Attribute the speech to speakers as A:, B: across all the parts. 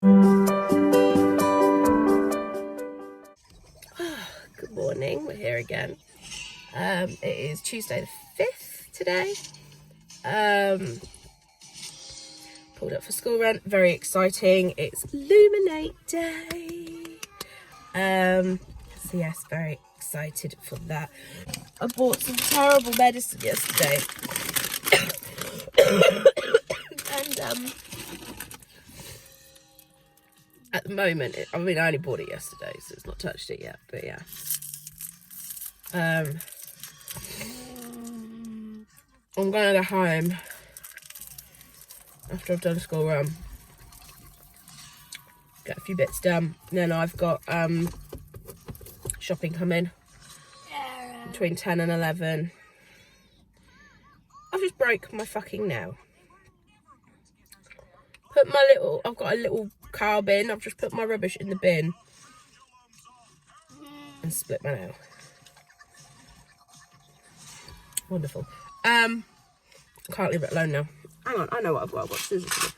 A: Good morning, we're here again. It is Tuesday the 5th today. Pulled up for school run, very exciting. It's Luminate Day. So yes, very excited for that. I bought some terrible medicine yesterday. And at the moment, I only bought it yesterday, so it's not touched it yet, but yeah. I'm gonna go home after I've done school run, get a few bits done, and then I've got shopping coming between 10 and 11. I've just broke my fucking nail. I've got a little car bin. I've just put my rubbish in the bin and split my nail. Wonderful. I can't leave it alone now. Hang on, I know what I've got. I've got scissors.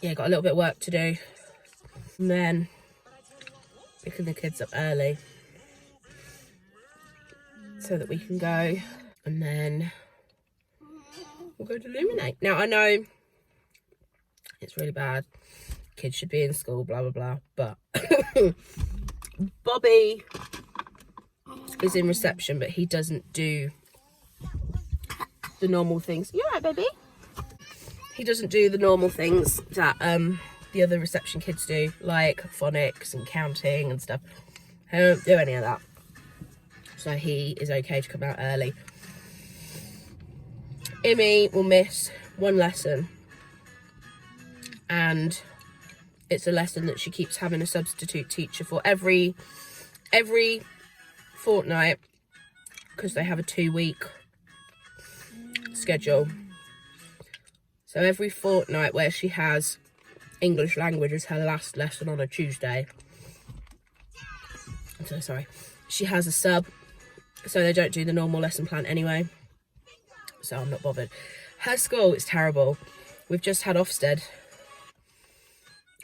A: Yeah, got a little bit of work to do. And then picking the kids up early so that we can go. And then we'll go to Illuminate. Now, I know it's really bad. Kids should be in school, blah, blah, blah. But Bobby is in reception, but he doesn't do the normal things. You all right, baby? He doesn't do the normal things that the other reception kids do, like phonics and counting and stuff. I don't do any of that. So he is okay to come out early. Immy will miss one lesson, and it's a lesson that she keeps having a substitute teacher for every fortnight, because they have a 2-week schedule. So every fortnight where she has English language as her last lesson on a Tuesday. I'm so sorry. She has a sub, so they don't do the normal lesson plan anyway. So I'm not bothered. Her school is terrible. We've just had Ofsted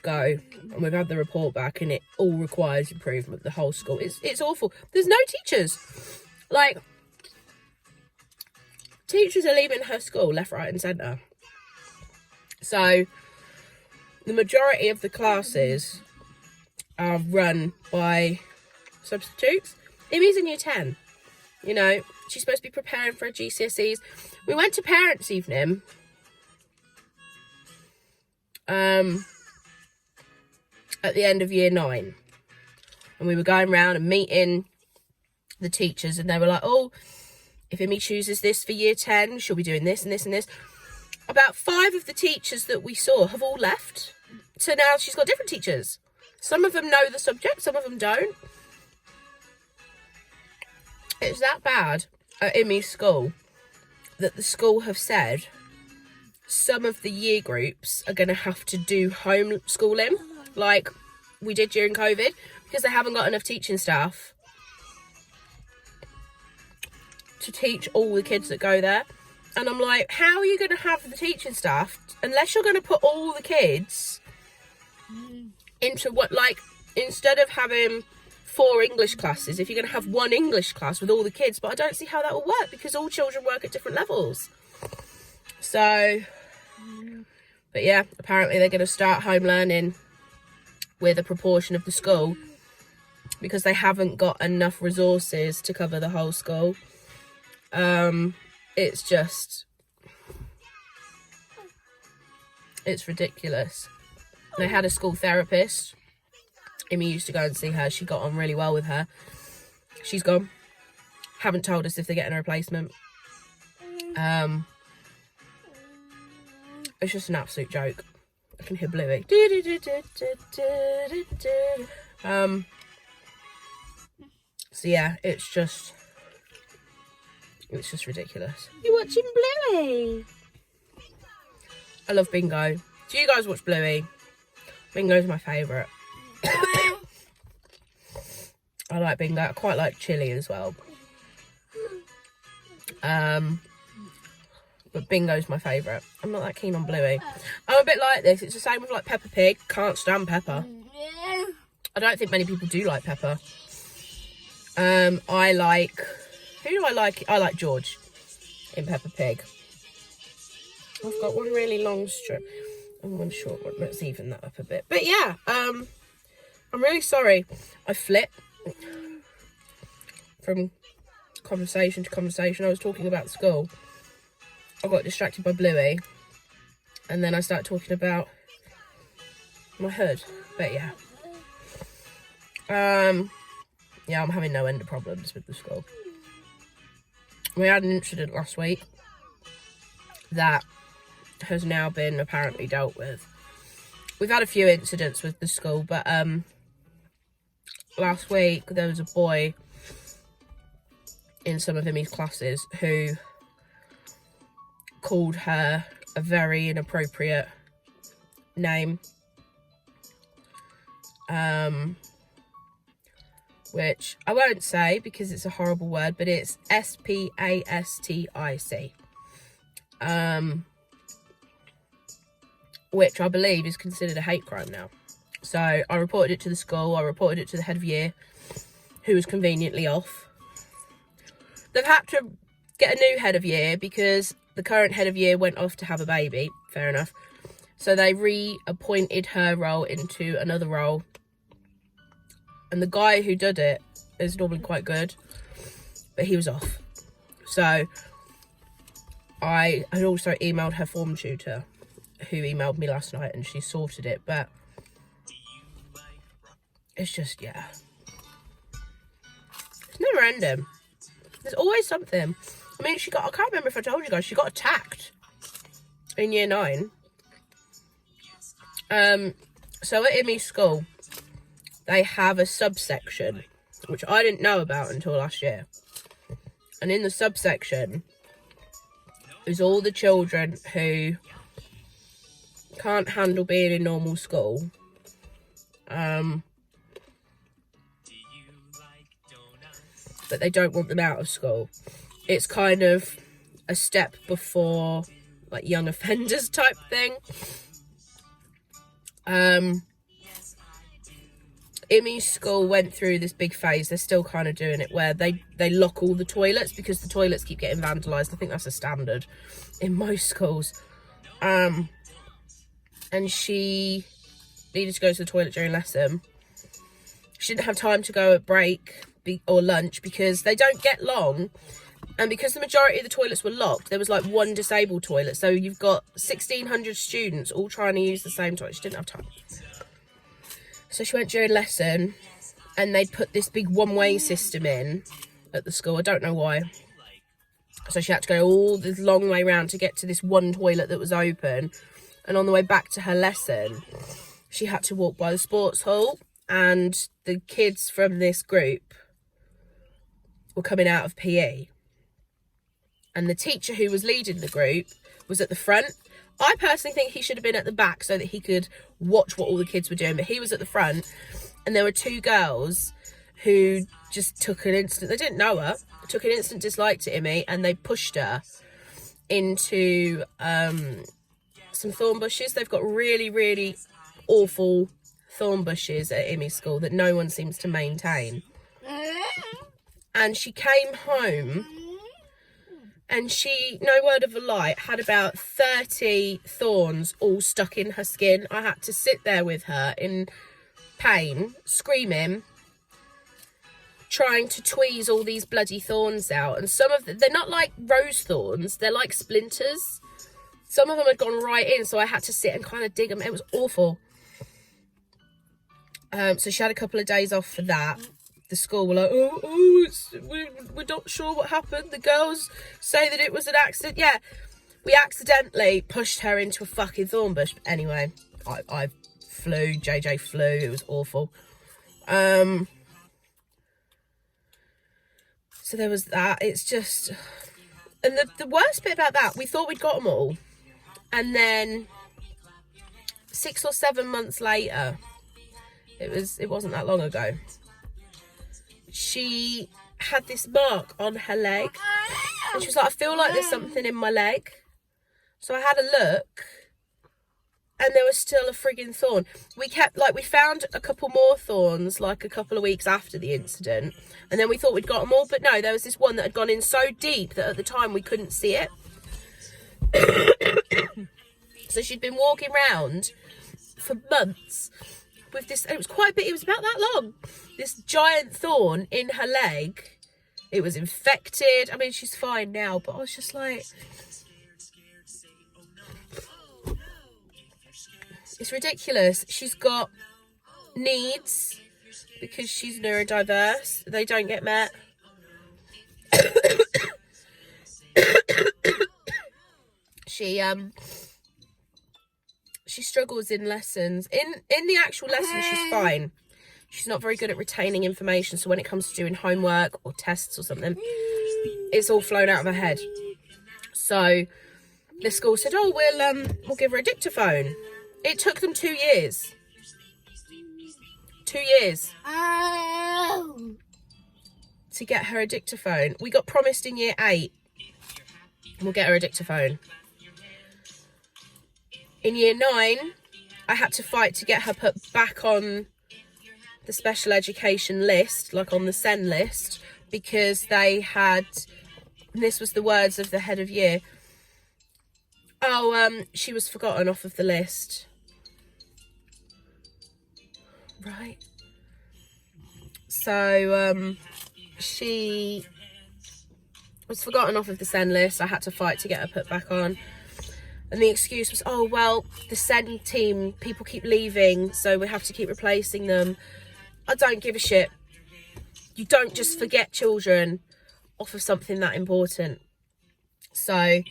A: go, and we've had the report back, and it all requires improvement. The whole school, it's awful. There's no teachers. Like, teachers are leaving her school left, right and centre. So the majority of the classes are run by substitutes. Immy's in year 10. You know, she's supposed to be preparing for her GCSEs. We went to parents' evening. At the end of year 9. And we were going around and meeting the teachers, and they were like, oh, if Immy chooses this for year 10, she'll be doing this and this and this. About 5 of the teachers that we saw have all left. So now she's got different teachers. Some of them know the subject, some of them don't. It's that bad at Immy's school that the school have said some of the year groups are going to have to do homeschooling, like we did during COVID, because they haven't got enough teaching staff to teach all the kids that go there. And I'm like, how are you going to have the teaching staff unless you're going to put all the kids into what, like, instead of having 4 English classes, if you're going to have 1 English class with all the kids? But I don't see how that will work, because all children work at different levels. So, but yeah, apparently they're going to start home learning with a proportion of the school, because they haven't got enough resources to cover the whole school. It's just, it's ridiculous. They had a school therapist. Immy used to go and see her. She got on really well with her. She's gone. Haven't told us if they're getting a replacement. It's just an absolute joke. I can hear Bluey. So yeah, it's just ridiculous. You watching Bluey? I love Bingo. Do you guys watch Bluey? Bingo's my favourite. I like Bingo. I quite like Chili as well. but Bingo's my favourite. I'm not that keen on Bluey. I'm a bit like this. It's the same with like Peppa Pig. Can't stand Peppa. I don't think many people do like Peppa. I like... Who do I like? I like George in Peppa Pig. I've got one really long strip and one short one. Let's even that up a bit. But yeah, I'm really sorry. I flip from conversation to conversation. I was talking about the school. I got distracted by Bluey. And then I started talking about my hood. But yeah. Yeah, I'm having no end of problems with the school. We had an incident last week that has now been apparently dealt with. We've had a few incidents with the school, but last week there was a boy in some of Emmy's classes who called her a very inappropriate name, which I won't say because it's a horrible word, but it's S-P-A-S-T-I-C, which I believe is considered a hate crime now. So I reported it to the school, I reported it to the head of year, who was conveniently off. They've had to get a new head of year because the current head of year went off to have a baby, fair enough. So they reappointed her role into another role. And the guy who did it is normally quite good, but he was off. So I had also emailed her form tutor, who emailed me last night, and she sorted it. But it's just, yeah. It's never ending. There's always something. I mean, I can't remember if I told you guys, she got attacked in year 9. So at Emmy's school, they have a subsection, which I didn't know about until last year. And in the subsection is all the children who can't handle being in normal school. But they don't want them out of school. It's kind of a step before, like, young offenders type thing. Emmy's school went through this big phase, they're still kind of doing it, where they lock all the toilets because the toilets keep getting vandalised. I think that's a standard in most schools. And she needed to go to the toilet during lesson. She didn't have time to go at break or lunch because they don't get long. And because the majority of the toilets were locked, there was like one disabled toilet. So you've got 1,600 students all trying to use the same toilet. She didn't have time. So she went during lesson, and they'd put this big one-way system in at the school. I don't know why. So she had to go all this long way round to get to this one toilet that was open. And on the way back to her lesson, she had to walk by the sports hall. And the kids from this group were coming out of PE. And the teacher who was leading the group was at the front. I personally think he should have been at the back so that he could watch what all the kids were doing. But he was at the front, and there were 2 girls who just took an instant... They didn't know her. Took an instant dislike to Emmy, and they pushed her into some thorn bushes. They've got really, really awful thorn bushes at Emmy's school that no one seems to maintain. And she came home... And she, no word of a lie, had about 30 thorns all stuck in her skin. I had to sit there with her in pain, screaming, trying to tweeze all these bloody thorns out. And some of them, they're not like rose thorns, they're like splinters. Some of them had gone right in, so I had to sit and kind of dig them. It was awful. So she had a couple of days off for that. The school were like, we're not sure what happened. The girls say that it was an accident. Yeah, we accidentally pushed her into a fucking thorn bush. But anyway, I flew, JJ flew. It was awful. So there was that. It's just... And the worst bit about that, we thought we'd got them all. And then 6 or 7 months later, it wasn't that long ago, she had this mark on her leg, and she was like, I feel like there's something in my leg. So I had a look, and there was still a frigging thorn. We found a couple more thorns, like a couple of weeks after the incident. And then we thought we'd got them all. But no, there was this one that had gone in so deep that at the time we couldn't see it. So she'd been walking around for months with this, and it was quite big, it was about that long, this giant thorn in her leg. It was infected. I mean, she's fine now, but I was just like, it's ridiculous. She's got needs because she's neurodiverse. They don't get met. She struggles in lessons. In the actual lesson, she's fine. She's not very good at retaining information. So when it comes to doing homework or tests or something, it's all flown out of her head. So the school said, oh, we'll give her a dictaphone. It took them 2 years. 2 years. To get her a dictaphone. We got promised in year 8. We'll get her a dictaphone. In year 9, I had to fight to get her put back on the special education list, like on the SEN list, because they had, and this was the words of the head of year, she was forgotten off of the list. Right. So, she was forgotten off of the SEN list. I had to fight to get her put back on. And the excuse was, oh, well, the SEN team, people keep leaving, so we have to keep replacing them. I don't give a shit. You don't just forget children off of something that important. So I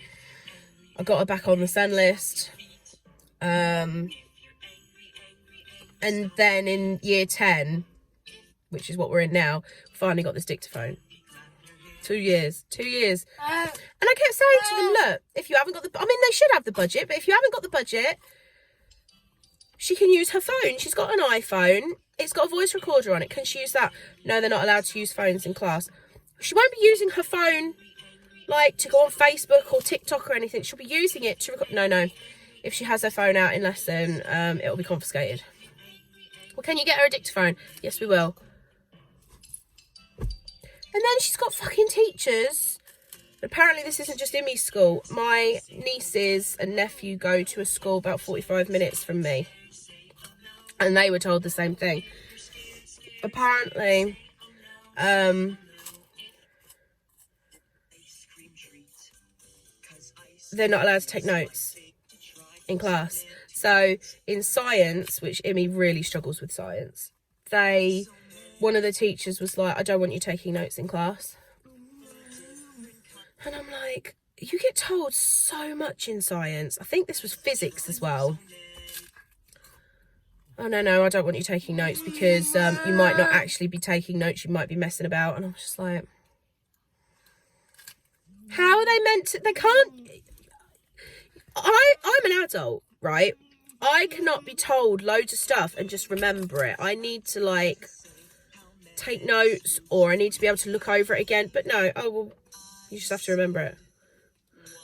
A: got her back on the SEN list. And then in year 10, which is what we're in now, finally got this dictaphone. 2 years. 2 years. And I kept saying to them, look, if you haven't got I mean, they should have the budget, but if you haven't got the budget, she can use her phone. She's got an iPhone. It's got a voice recorder on it. Can she use that? No, they're not allowed to use phones in class. She won't be using her phone, like, to go on Facebook or TikTok or anything. She'll be using it to record. No. If she has her phone out in lesson, it'll be confiscated. Well, can you get her a dictaphone? Yes, we will. And then she's got fucking teachers. Apparently this isn't just Imi's school. My nieces and nephew go to a school about 45 minutes from me. And they were told the same thing. Apparently, they're not allowed to take notes in class. So in science, which Imi really struggles with science, one of the teachers was like, I don't want you taking notes in class. And I'm like, you get told so much in science. I think this was physics as well. Oh, no, I don't want you taking notes because you might not actually be taking notes. You might be messing about. And I was just like, how are they meant to? They can't. I'm an adult, right? I cannot be told loads of stuff and just remember it. I need to, like, take notes, or I need to be able to look over it again. But no, oh, well, you just have to remember it.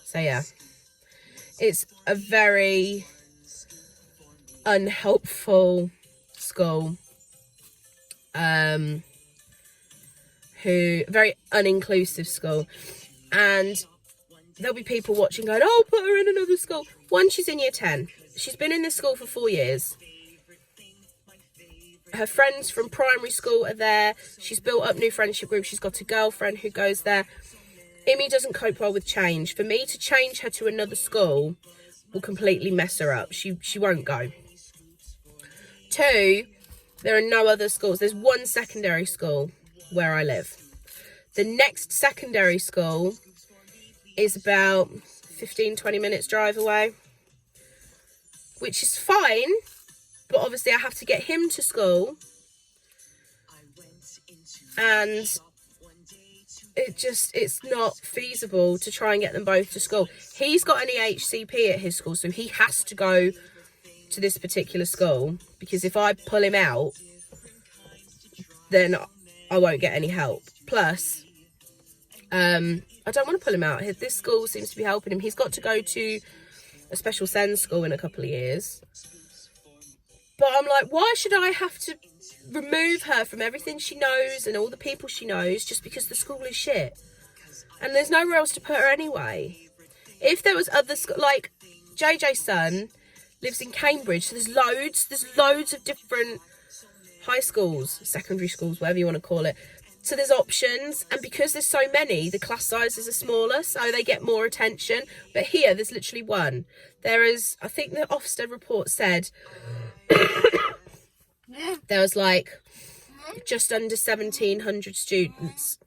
A: So, yeah. It's a very unhelpful school. Very uninclusive school. And there'll be people watching going, oh, put her in another school. One, she's in year 10. She's been in this school for 4 years. Her friends from primary school are there. She's built up new friendship groups. She's got a girlfriend who goes there. Imi doesn't cope well with change. For me to change her to another school will completely mess her up. She won't go. 2, there are no other schools. There's one secondary school where I live. The next secondary school is about 15-20 minutes drive away, which is fine, but obviously I have to get him to school, and it's not feasible to try and get them both to school. He's got an EHCP at his school, so he has to go to this particular school, because if I pull him out, then I won't get any help. Plus, I don't want to pull him out. This school seems to be helping him. He's got to go to a special SEND school in a couple of years. But I'm like, why should I have to remove her from everything she knows and all the people she knows just because the school is shit? And there's nowhere else to put her anyway. If there was other like JJ's son lives in Cambridge, so there's loads of different high schools, secondary schools, whatever you want to call it. So there's options, and because there's so many, the class sizes are smaller, so they get more attention. But here, there's literally one. There is, I think the Ofsted report said there was like just under 1,700 students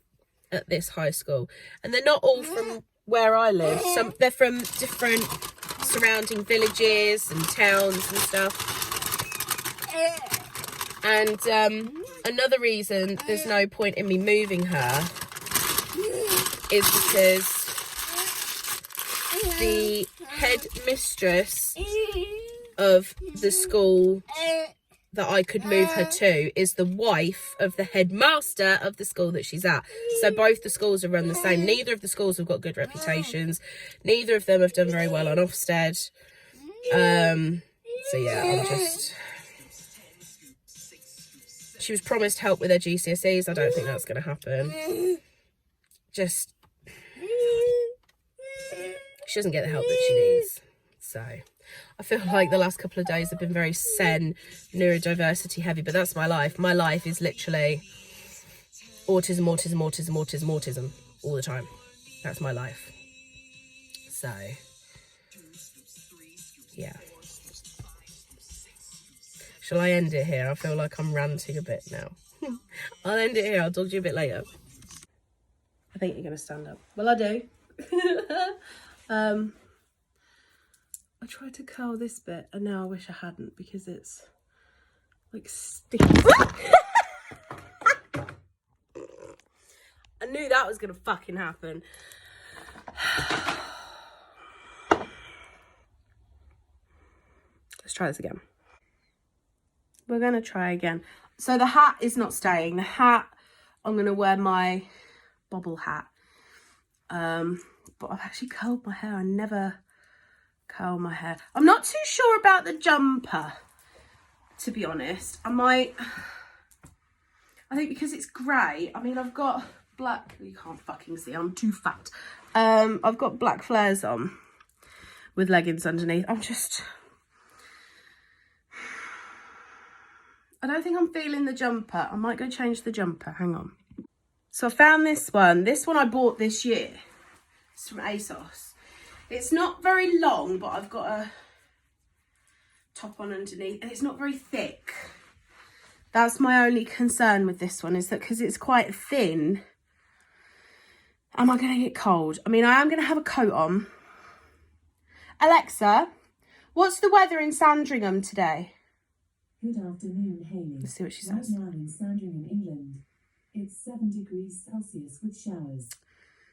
A: at this high school, and they're not all from where I live. They're from different surrounding villages and towns and stuff. And another reason there's no point in me moving her is because the headmistress of the school that I could move her to is the wife of the headmaster of the school that she's at. So both the schools are run the same. Neither of the schools have got good reputations. Neither of them have done very well on Ofsted. So yeah, I'm just... She was promised help with her GCSEs. I don't think that's going to happen. Just... She doesn't get the help that she needs. So... I feel like the last couple of days have been very SEN, neurodiversity heavy, but that's my life. My life is literally autism all the time. That's my life. So, yeah. Shall I end it here? I feel like I'm ranting a bit now. I'll end it here. I'll talk to you a bit later. I think you're going to stand up. Well, I do. I tried to curl this bit and now I wish I hadn't because it's like sticky. I knew that was gonna fucking happen. Let's try this again. We're gonna try again. So the hat is not staying. The hat, I'm gonna wear my bobble hat. But I've actually curled my hair. I never curl my hair. I'm not too sure about the jumper, to be honest. I think because it's grey. I mean, I've got black, you can't fucking see, I'm too fat. I've got black flares on with leggings underneath. I don't think I'm feeling the jumper. I might go change the jumper, hang on. So I found this one. This one I bought this year. It's from ASOS. It's not very long, but I've got a top on underneath, and it's not very thick. That's my only concern with this one, is that because it's quite thin, am I going to get cold? I mean, I am going to have a coat on. Alexa, what's the weather in Sandringham today?
B: Good afternoon, Hayley.
A: Let's see what she says.
B: Right now in Sandringham, England, it's 7 degrees Celsius with showers.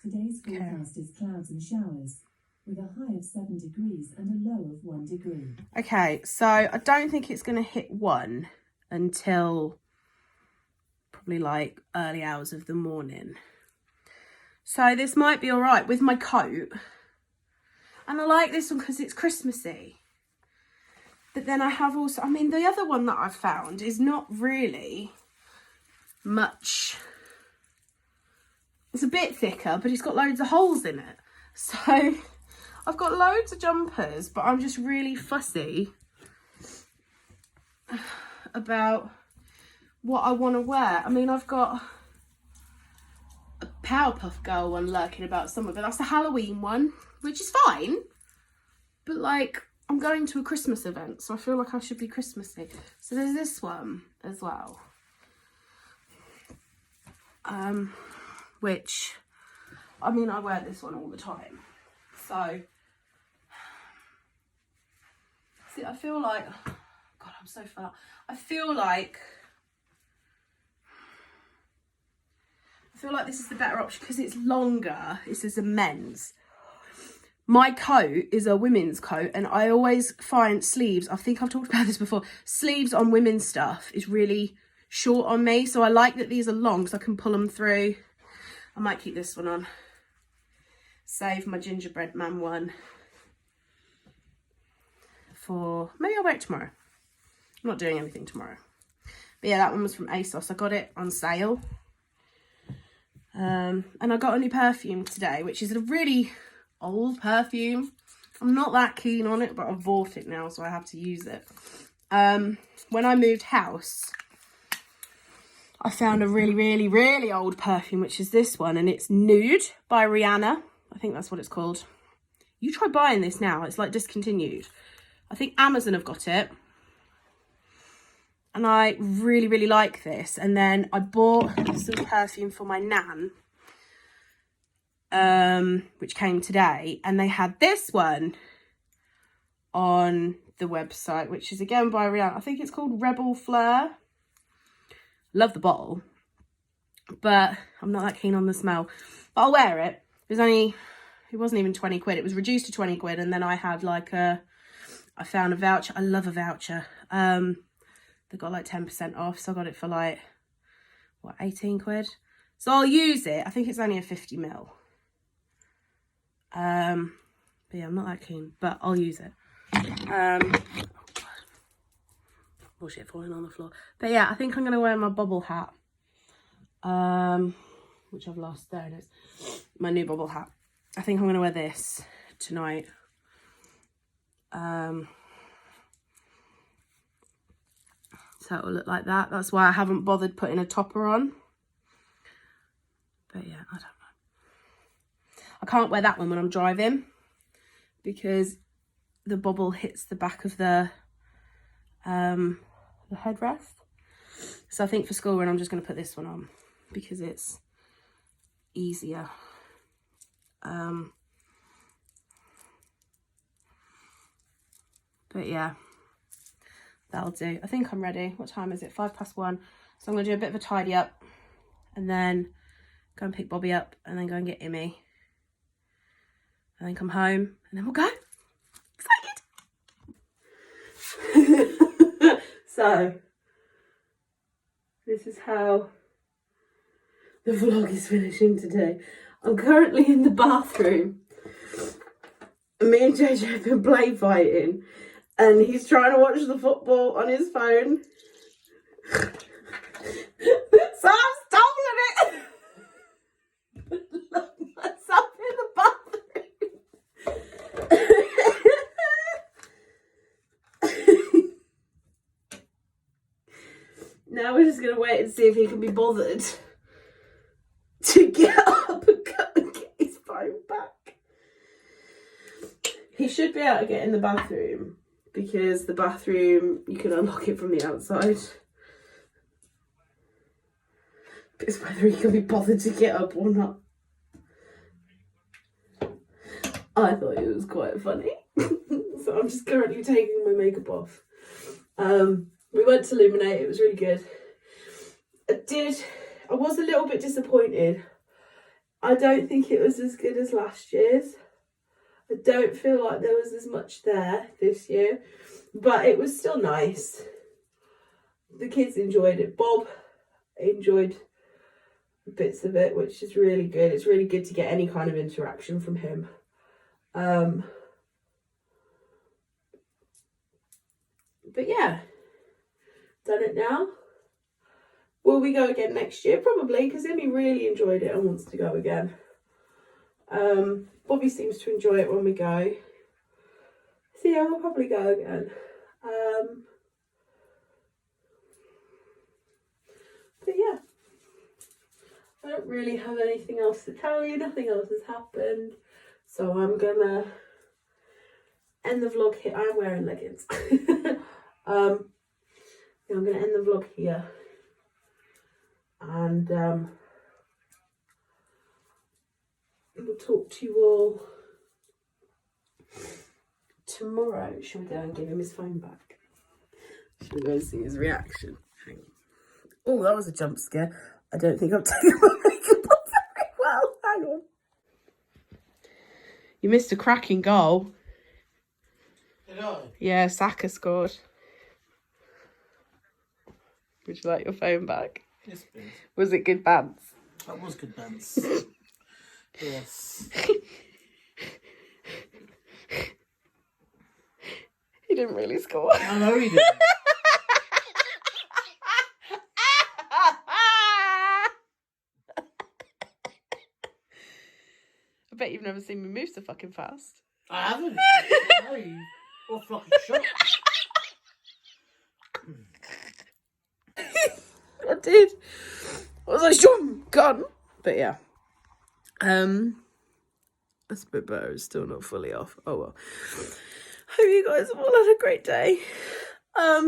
B: Today's forecast is clouds and showers, with a high of 7 degrees and a low of 1 degree.
A: Okay, so I don't think it's going to hit 1 until probably like early hours of the morning. So this might be all right with my coat. And I like this one because it's Christmassy. But then I have also, I mean, the other one that I've found is not really much. It's a bit thicker, but it's got loads of holes in it. So I've got loads of jumpers, but I'm just really fussy about what I want to wear. I mean, I've got a Powerpuff Girl one lurking about somewhere, but that's the Halloween one, which is fine. But like, I'm going to a Christmas event, so I feel like I should be Christmassy. So there's this one as well. Which, I mean, I wear this one all the time. So, see, I feel like, God, I'm so fat. I feel like this is the better option because it's longer. This is a men's. My coat is a women's coat, and I always find sleeves, I think I've talked about this before, sleeves on women's stuff is really short on me. So I like that these are long so I can pull them through. I might keep this one on. Save my gingerbread man one for... Maybe I'll wear it tomorrow. I'm not doing anything tomorrow. But yeah, that one was from ASOS. I got it on sale. And I got a new perfume today, which is a really old perfume. I'm not that keen on it, but I've bought it now, so I have to use it. When I moved house, I found a really, really, really old perfume, which is this one, and it's Nude by Rihanna. I think that's what it's called. You try buying this now, it's like discontinued. I think Amazon have got it. And I really, really like this. And then I bought some perfume for my nan, which came today. And they had this one on the website, which is again by Rihanna. I think it's called Rebel Fleur. Love the bottle, but I'm not that keen on the smell. But I'll wear it. It wasn't even 20 quid. It was reduced to 20 quid. And then I had like I found a voucher. I love a voucher. They got like 10% off. So I got it for like, what, 18 quid? So I'll use it. I think it's only a 50ml. But yeah, I'm not that keen, but I'll use it. Bullshit falling on the floor. But yeah, I think I'm going to wear my bubble hat. Which I've lost. There it is. My new bubble hat. I think I'm going to wear this tonight. So it will look like that. That's why I haven't bothered putting a topper on. But yeah, I don't know. I can't wear that one when I'm driving because the bubble hits the back of the headrest. So I think for school run, I'm just going to put this one on because it's easier. But yeah, that'll do. I think I'm ready. What time is it? 1:05. So I'm going to do a bit of a tidy up and then go and pick Bobby up and then go and get Immy. And then come home and then we'll go. Excited! So, this is how the vlog is finishing today. I'm currently in the bathroom. Me and JJ have been play fighting. And he's trying to watch the football on his phone. So I've stolen it. Look myself in the bathroom. Now we're just going to wait and see if he can be bothered to get up and go and get his phone back. He should be able to get in the bathroom because the bathroom, you can unlock it from the outside. But it's whether he can be bothered to get up or not. I thought it was quite funny. So I'm just currently taking my makeup off. We went to Illuminate, it was really good. I was a little bit disappointed. I don't think it was as good as last year's. I don't feel like there was as much there this year, but it was still nice. The kids enjoyed it. Bob enjoyed bits of it, which is really good. It's really good to get any kind of interaction from him. But yeah, done it now. Will we go again next year? Probably, because Emmy really enjoyed it and wants to go again. Bobby seems to enjoy it when we go. So yeah, we'll probably go again. But yeah, I don't really have anything else to tell you. Nothing else has happened. So I'm gonna end the vlog here. I'm wearing leggings. I'm gonna end the vlog here. And we'll talk to you all tomorrow. Shall we go and give him his phone back? Shall we go and see his reaction? Hang on. Oh, that was a jump scare. I don't think I've taken my makeup off very well. Hang on. You missed a cracking goal.
C: Did I?
A: Yeah, Saka scored. Would you like your phone back?
C: Yes, please.
A: Was it good bands?
C: That was good bands. Yes.
A: He didn't really score.
C: I know he didn't.
A: I bet you've never seen me move so fucking fast.
C: I haven't. No, you're fucking shocked.
A: I did. I was like, "Shum, gun." But yeah. That's a bit better. It's still not fully off. Oh well. Hope you guys have all had a great day. I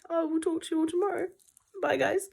A: will talk to you all tomorrow. Bye guys.